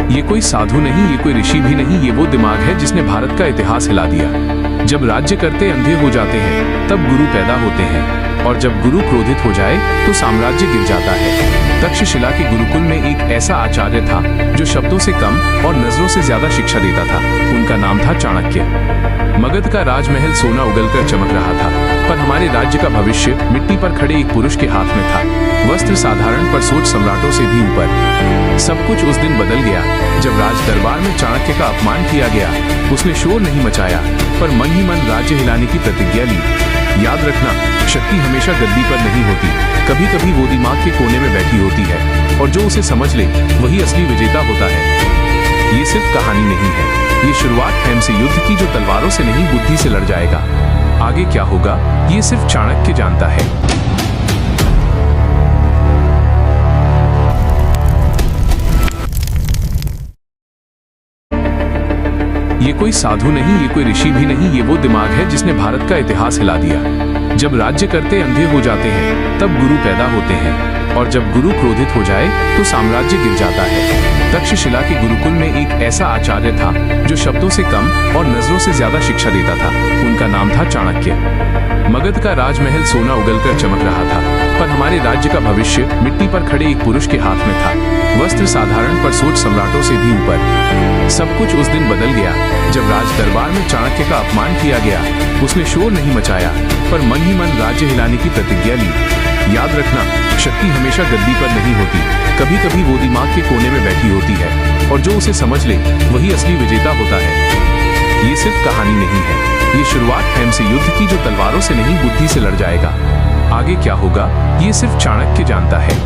ये कोई साधु नहीं, ये कोई ऋषि भी नहीं, ये वो दिमाग है जिसने भारत का इतिहास हिला दिया। जब राज्य करते अंधे हो जाते हैं तब गुरु पैदा होते हैं, और जब गुरु क्रोधित हो जाए तो साम्राज्य गिर जाता है। तक्षशिला के गुरुकुल में एक ऐसा आचार्य था जो शब्दों से कम और नजरों से ज्यादा शिक्षा देता था। उनका नाम था चाणक्य। मगध का राजमहल सोना उगलकर चमक रहा था, पर हमारे राज्य का भविष्य मिट्टी पर खड़े एक पुरुष के हाथ में था। वस्त्र साधारण पर सोच सम्राटों से भी ऊपर। सब कुछ उस दिन बदल गया जब राज दरबार में चाणक्य का अपमान किया गया। उसने शोर नहीं मचाया, पर मन ही मन राज्य हिलाने की प्रतिज्ञा ली। याद रखना, शक्ति हमेशा गद्दी पर नहीं होती, कभी कभी वो दिमाग के कोने में बैठी होती है, और जो उसे समझ ले वही असली विजेता होता है। ये सिर्फ कहानी नहीं है, ये शुरुआत है हमसे युद्ध की, जो तलवारों से नहीं बुद्धि से लड़ जाएगा। आगे क्या होगा ये सिर्फ चाणक्य जानता है। ये कोई साधु नहीं, ये कोई ऋषि भी नहीं, ये वो दिमाग है जिसने भारत का इतिहास हिला दिया। जब राज्य करते अंधे हो जाते हैं तब गुरु पैदा होते हैं, और जब गुरु क्रोधित हो जाए तो साम्राज्य गिर जाता है। तक्षशिला के गुरुकुल में एक ऐसा आचार्य था जो शब्दों से कम और नजरों से ज्यादा शिक्षा देता था। उनका नाम था चाणक्य। मगध का राजमहल सोना उगलकर चमक रहा था, पर हमारे राज्य का भविष्य मिट्टी पर खड़े एक पुरुष के हाथ में था। वस्त्र साधारण पर सोच सम्राटों से भी ऊपर। सब कुछ उस दिन बदल गया जब राज दरबार में चाणक्य का अपमान किया गया। उसने शोर नहीं मचाया, पर मन ही मन राज्य हिलाने की प्रतिज्ञा ली। याद रखना, शक्ति हमेशा गद्दी पर नहीं होती, कभी कभी वो दिमाग के कोने में बैठी होती है, और जो उसे समझ ले वही असली विजेता होता है। ये सिर्फ कहानी नहीं है, ये शुरुआत है हमसे युद्ध की, जो तलवारों से नहीं बुद्धि से लड़ जाएगा। आगे क्या होगा ये सिर्फ चाणक्य जानता है।